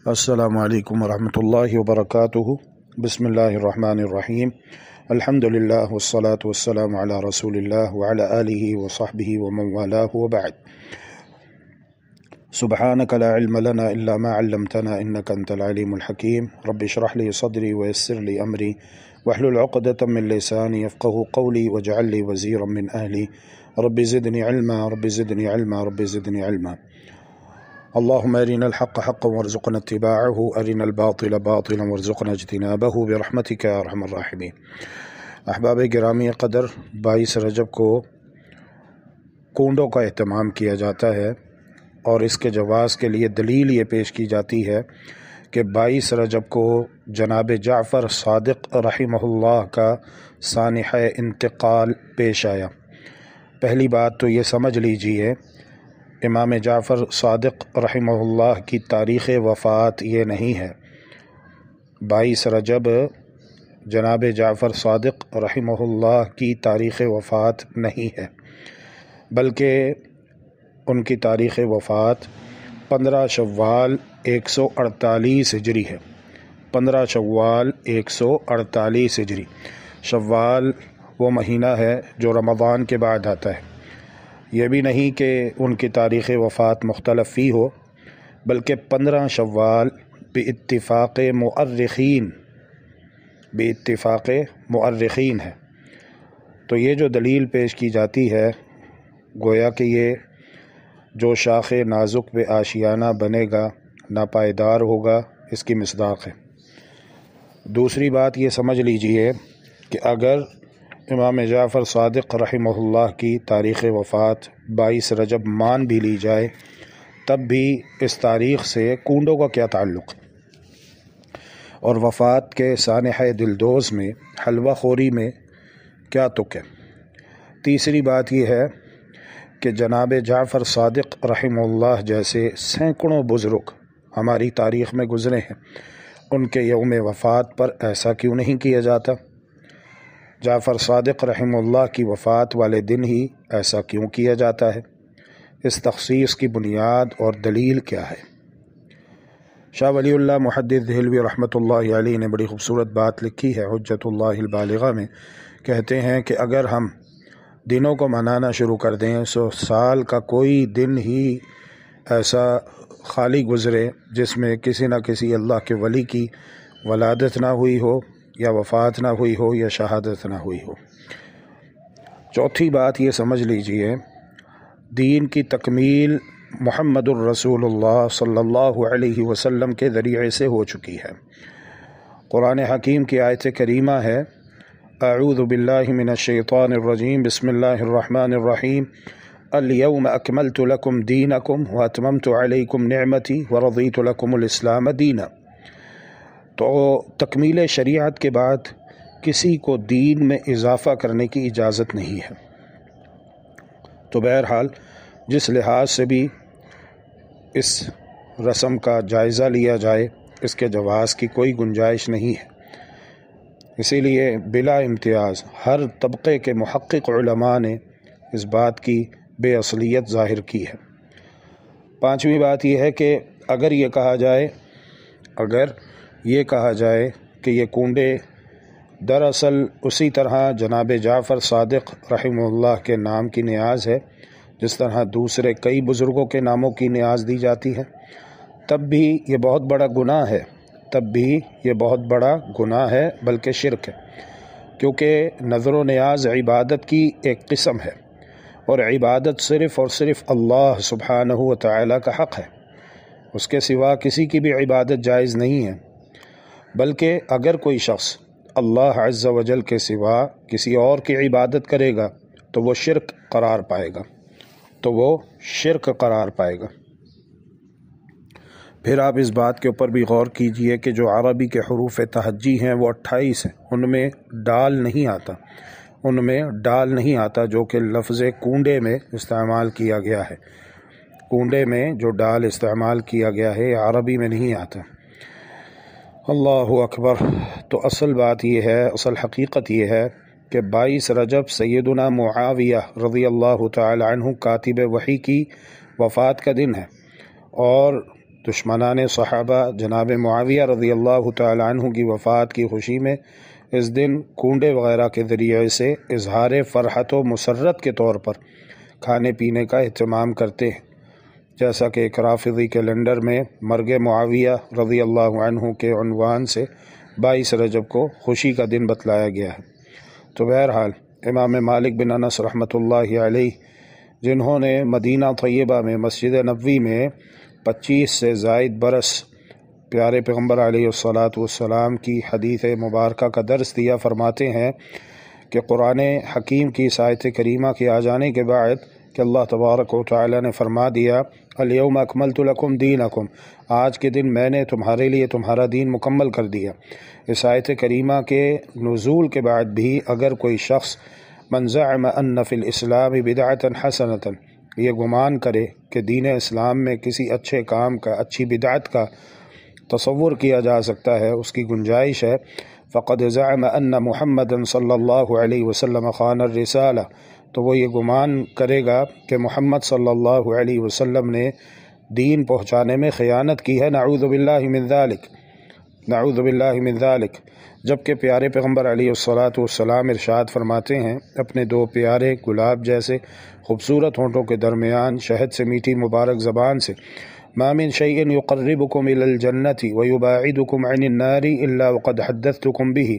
السلام علیکم ورحمۃ اللہ وبرکاتہ۔ بسم اللہ الرحمن الرحیم۔ الحمد للہ والصلاة والسلام علی رسول اللہ وعلی آلہ وصحبہ ومن والاه وبعد۔ سبحانک لا علم لنا الا ما علمتنا انک انت العلیم الحکیم۔ رب اشرح لی صدری ویسر لی امری واحلل عقدۃ من لسانی یفقهوا قولی واجعل لی وزیرا من اہلی رب زدنی علما رب زدنی علما رب زدنی علما۔ اللهم ارنا الحق حقا وارزقنا اتباعه ارنا الباطل باطلا وارزقنا اجتنابه برحمتك يا ارحم الراحمین۔ احباب گرامی قدر، 22 رجب کو کنڈوں کا اہتمام کیا جاتا ہے اور اس کے جواز کے لیے دلیل یہ پیش کی جاتی ہے کہ 22 رجب کو جناب جعفر صادق رحمہ اللہ کا سانحہ انتقال پیش آیا۔ پہلی بات تو یہ سمجھ لیجئے، امام جعفر صادق رحمہ اللہ کی تاریخ وفات یہ نہیں ہے۔ 22 رجب جناب جعفر صادق رحمہ اللہ کی تاریخ وفات نہیں ہے، بلکہ ان کی تاریخ وفات 15 شوال 148 ہجری ہے۔ 15 شوال 148 ہجری۔ شوال وہ مہینہ ہے جو رمضان کے بعد آتا ہے۔ یہ بھی نہیں کہ ان کی تاریخ وفات مختلف فی ہو، بلکہ 15 شوال باتفاق مؤرخین ہے۔ تو یہ جو دلیل پیش کی جاتی ہے، گویا کہ یہ جو شاخ نازک پہ آشیانہ بنے گا ناپائیدار ہوگا، اس کی مصداق ہے۔ دوسری بات یہ سمجھ لیجئے کہ اگر امام جعفر صادق رحمہ اللہ کی تاریخ وفات 22 رجب مان بھی لی جائے، تب بھی اس تاریخ سے کنڈوں کا کیا تعلق ہے، اور وفات کے سانحہ دلدوز میں حلوہ خوری میں کیا تک ہے۔ تیسری بات یہ ہے کہ جناب جعفر صادق رحمہ اللہ جیسے سینکڑوں بزرگ ہماری تاریخ میں گزرے ہیں، ان کے یوم وفات پر ایسا کیوں نہیں کیا جاتا؟ جعفر صادق رحمہ اللہ کی وفات والے دن ہی ایسا کیوں کیا جاتا ہے؟ اس تخصیص کی بنیاد اور دلیل کیا ہے؟ شاہ ولی اللہ محدث دہلوی رحمۃ اللہ علیہ نے بڑی خوبصورت بات لکھی ہے حجت اللہ البالغہ میں۔ کہتے ہیں کہ اگر ہم دنوں کو منانا شروع کر دیں سو سال کا کوئی دن ہی ایسا خالی گزرے جس میں کسی نہ کسی اللہ کے ولی کی ولادت نہ ہوئی ہو، یا وفات نہ ہوئی ہو، یا شہادت نہ ہوئی ہو۔ چوتھی بات یہ سمجھ لیجئے، دین کی تکمیل محمد الرسول اللہ صلی اللہ علیہ وسلم کے ذریعے سے ہو چکی ہے۔ قرآن حکیم کی آیت کریمہ ہے، اعوذ باللہ من الشیطان الرجیم، بسم اللہ الرحمن الرحیم، الیوم اکملت لکم دینکم واتممت علیکم نعمتی ورضیت لکم الاسلام دینا۔ تو تکمیل شریعت کے بعد کسی کو دین میں اضافہ کرنے کی اجازت نہیں ہے۔ تو بہرحال جس لحاظ سے بھی اس رسم کا جائزہ لیا جائے، اس کے جواز کی کوئی گنجائش نہیں ہے۔ اسی لیے بلا امتیاز ہر طبقے کے محقق علماء نے اس بات کی بے اصلیت ظاہر کی ہے۔ پانچویں بات یہ ہے کہ اگر یہ کہا جائے کہ یہ کنڈے دراصل اسی طرح جناب جعفر صادق رحمہ اللہ کے نام کی نیاز ہے جس طرح دوسرے کئی بزرگوں کے ناموں کی نیاز دی جاتی ہے، تب بھی یہ بہت بڑا گناہ ہے، بلکہ شرک ہے، کیونکہ نظر و نیاز عبادت کی ایک قسم ہے، اور عبادت صرف اور صرف اللہ سبحانہ و تعالیٰ کا حق ہے، اس کے سوا کسی کی بھی عبادت جائز نہیں ہے۔ بلکہ اگر کوئی شخص اللہ عز و جل کے سوا کسی اور کی عبادت کرے گا تو وہ شرک قرار پائے گا۔ پھر آپ اس بات کے اوپر بھی غور کیجئے کہ جو عربی کے حروف تہجی ہیں وہ 28 ہیں، ان میں ڈال نہیں آتا جو کہ لفظ کنڈے میں استعمال کیا گیا ہے۔ کنڈے میں جو ڈال استعمال کیا گیا ہے عربی میں نہیں آتا۔ اللہ اکبر۔ تو اصل حقیقت یہ ہے کہ 22 رجب سیدنا معاویہ رضی اللہ تعالی عنہ کاتب وحی کی وفات کا دن ہے، اور دشمنان صحابہ جناب معاویہ رضی اللہ تعالی عنہ کی وفات کی خوشی میں اس دن کونڈے وغیرہ کے ذریعے سے اظہار فرحت و مسرت کے طور پر کھانے پینے کا اہتمام کرتے ہیں، جیسا کہ ایک رافضی کیلنڈر میں مرگ معاویہ رضی اللہ عنہ کے عنوان سے 22 رجب کو خوشی کا دن بتلایا گیا ہے۔ تو بہرحال امام مالک بن انس رحمۃ اللہ علیہ، جنہوں نے مدینہ طیبہ میں مسجد نبوی میں 25 سے زائد برس پیارے پیغمبر علیہ الصلاۃ والسلام کی حدیث مبارکہ کا درس دیا، فرماتے ہیں کہ قرآن حکیم کی اس آیت کریمہ کے آ جانے کے بعد کہ اللہ تبارک و تعالی نے فرما دیا الیوم اکملت لکم دینکم، آج کے دن میں نے تمہارے لیے تمہارا دین مکمل کر دیا۔ اس آیت کریمہ کے نزول کے بعد بھی اگر کوئی شخص من زعم ان فی الاسلام بدعۃ حسنۃ، یہ گمان کرے کہ دین اسلام میں کسی اچھے کام کا، اچھی بدعت کا تصور کیا جا سکتا ہے، اس کی گنجائش ہے، فقد زعم ان محمد صلی اللہ علیہ وسلم خان الرسالہ، تو وہ یہ گمان کرے گا کہ محمد صلی اللہ علیہ وسلم نے دین پہنچانے میں خیانت کی ہے، نعوذ باللہ من ذالک، نعوذ باللہ من ذالک۔ جبکہ پیارے پیغمبر علیہ الصلاۃ والسلام ارشاد فرماتے ہیں اپنے دو پیارے گلاب جیسے خوبصورت ہونٹوں کے درمیان شہد سے میٹھی مبارک زبان سے، ما من شیء یقربکم الی الجنۃ ویباعدکم عن النار الا وقد حدثتکم بہ،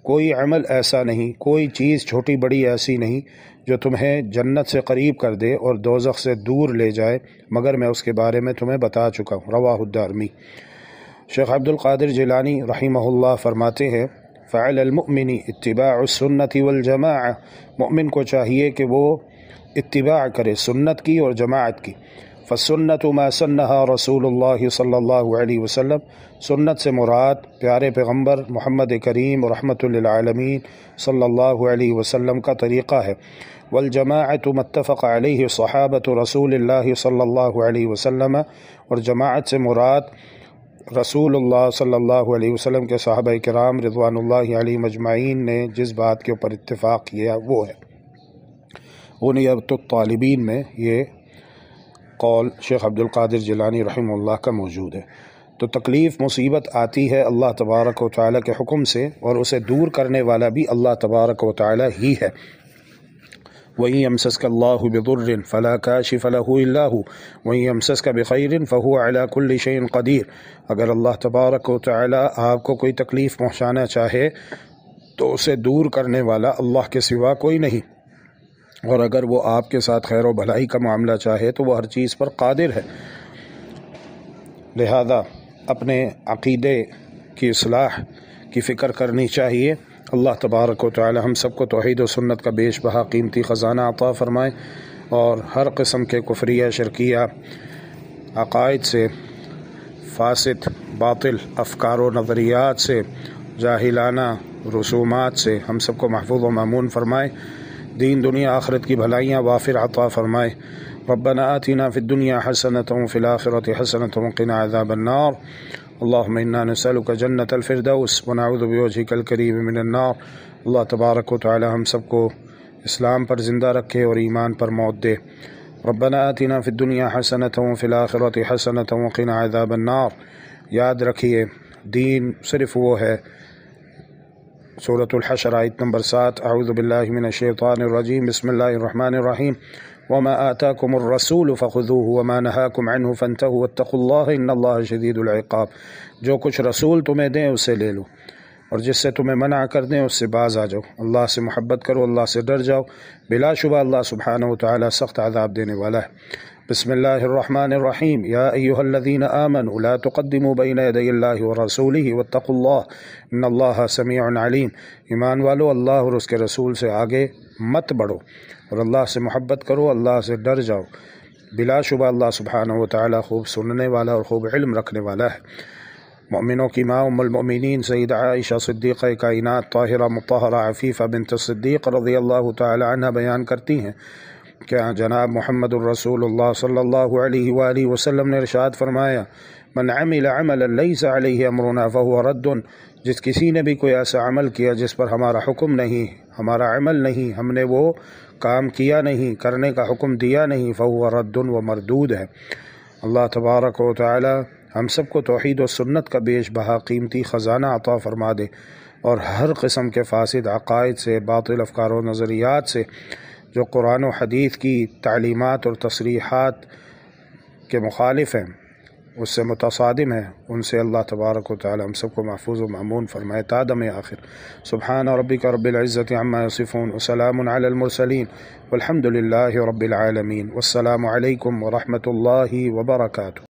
کوئی عمل ایسا نہیں، کوئی چیز چھوٹی بڑی ایسی نہیں جو تمہیں جنت سے قریب کر دے اور دوزخ سے دور لے جائے، مگر میں اس کے بارے میں تمہیں بتا چکا ہوں، رواہ الدارمی۔ شیخ عبد القادر جیلانی رحمہ اللہ فرماتے ہیں فعل المؤمن اتباع السنت والجماع، مومن کو چاہیے کہ وہ اتباع کرے سنت کی اور جماعت کی۔ فالسنت ما سنها رسول اللہ صلی اللہ علیہ وسلم، سنت سے مراد پیارے پیغمبر محمد کریم رحمۃ للعالمین صلی اللہ علیہ وسلم کا طریقہ ہے۔ والجماعت متفق علیہ صحابۃ رسول اللہ صلی اللہ علیہ وسلم، اور جماعت سے مراد رسول اللہ صلی اللہ علیہ وسلم کے صحابہ کرام رضوان اللہ علیہم اجمعین نے جس بات کے اوپر اتفاق کیا وہ ہے۔ غنیۃ الطالبین میں یہ قول شیخ عبد القادر جیلانی رحمہ اللہ کا موجود ہے۔ تو تکلیف مصیبت آتی ہے اللہ تبارک و تعالیٰ کے حکم سے، اور اسے دور کرنے والا بھی اللہ تبارک و تعالیٰ ہی ہے۔ وَإِن يَمْسَسْكَ اللَّهُ بِضُرٍّ فَلَا كَاشِفَ لَهُ إِلَّا هُوَ وَإِن يَمْسَسْكَ بِخَيْرٍ فَهُوَ عَلَى كُلِّ شَيْءٍ قَدِيرٌ، اگر اللہ تبارک و تعالیٰ آپ کو کوئی تکلیف پہنچانا چاہے تو اسے دور کرنے والا اللہ کے سوا کوئی نہیں، اور اگر وہ آپ کے ساتھ خیر و بھلائی کا معاملہ چاہے تو وہ ہر چیز پر قادر ہے۔ لہذا اپنے عقیدے کی اصلاح کی فکر کرنی چاہیے۔ اللہ تبارک و تعالی ہم سب کو توحید و سنت کا بیش بہا قیمتی خزانہ عطا فرمائے، اور ہر قسم کے کفریہ شرکیہ عقائد سے، فاسد باطل افکار و نظریات سے، جاہلانہ رسومات سے ہم سب کو محفوظ و مامون فرمائے، دین دنیا آخرت کی بھلائیاں وافر عطا فرمائے۔ ربنا آتنا فی الدنیا حسنۃ وفی الآخرۃ حسنۃ وقنا عذاب النار، اللہم انا نسألک جنت الفردوس ونعوذ بوجہک الکریم من النار۔ اللہ تبارک و تعالی ہم سب کو اسلام پر زندہ رکھے اور ایمان پر موت دے۔ ربنا آتنا فی الدنیا حسنۃ وفی الآخرۃ حسنۃ وقنا عذاب النار۔ یاد رکھیے دین صرف وہ ہے، سورۃ الحشر آیت نمبر 7، اعوذ باللہ من الشیطان الرجیم، بسم اللہ الرحمن الرحیم، وما آتاکم الرسول فخذوہ وما نہاکم عنہ فانتہوا واتقوا اللہ ان اللہ شدید العقاب، جو کچھ رسول تمہیں دیں اسے لے لو، اور جس سے تمہیں منع کر دیں اس سے باز آ جاؤ، اللہ سے محبت کرو، اللہ سے ڈر جاؤ، بلا شبہ اللہ سبحانہ و تعالی سخت عذاب دینے والا ہے۔ بسم اللہ الرحمن الرحیم، یا ایہا الذین آمنوا لا تقدموا بین یدی اللہ ورسولہ واتقوا اللہ ان اللہ سمیع علیم، ایمان والو اللہ اور اس کے رسول سے آگے مت بڑھو اور اللہ سے محبت کرو، اللہ سے ڈر جاؤ، بلا شبہ اللہ سبحانہ و تعالی خوب سننے والا اور خوب علم رکھنے والا ہے۔ مومنوں کی ماں ام المؤمنین سیدہ عائشہ صدیقہ کائنات طاہرہ مطہرہ عفیفہ بنت الصدیق رضی اللہ تعالی عنہ بیان کرتی ہیں کہ جناب محمد الرسول اللہ صلی اللہ علیہ وآلہ وسلم نے ارشاد فرمایا من عمل عملا لیس علیہ امرنا فہو رد، جس کسی نے بھی کوئی ایسا عمل کیا جس پر ہمارا حکم نہیں، ہمارا عمل نہیں، ہم نے وہ کام کیا نہیں، کرنے کا حکم دیا نہیں، فہو رد و مردود ہے۔ اللہ تبارک و تعالی ہم سب کو توحید و سنت کا بیش بہا قیمتی خزانہ عطا فرما دے، اور ہر قسم کے فاسد عقائد سے، باطل افکار و نظریات سے جو قرآن و حدیث کی تعلیمات اور تصریحات کے مخالف ہیں، اس سے متصادم ہے، ان سے اللہ تبارک و تعالی ہم سب کو محفوظ و مأمون فرمائے تا دم آخر۔ سبحان ربک رب العزت عما یصفون وسلام علی المرسلین والحمد للہ رب العالمین، والسلام علیکم ورحمۃ اللہ وبرکاتہ۔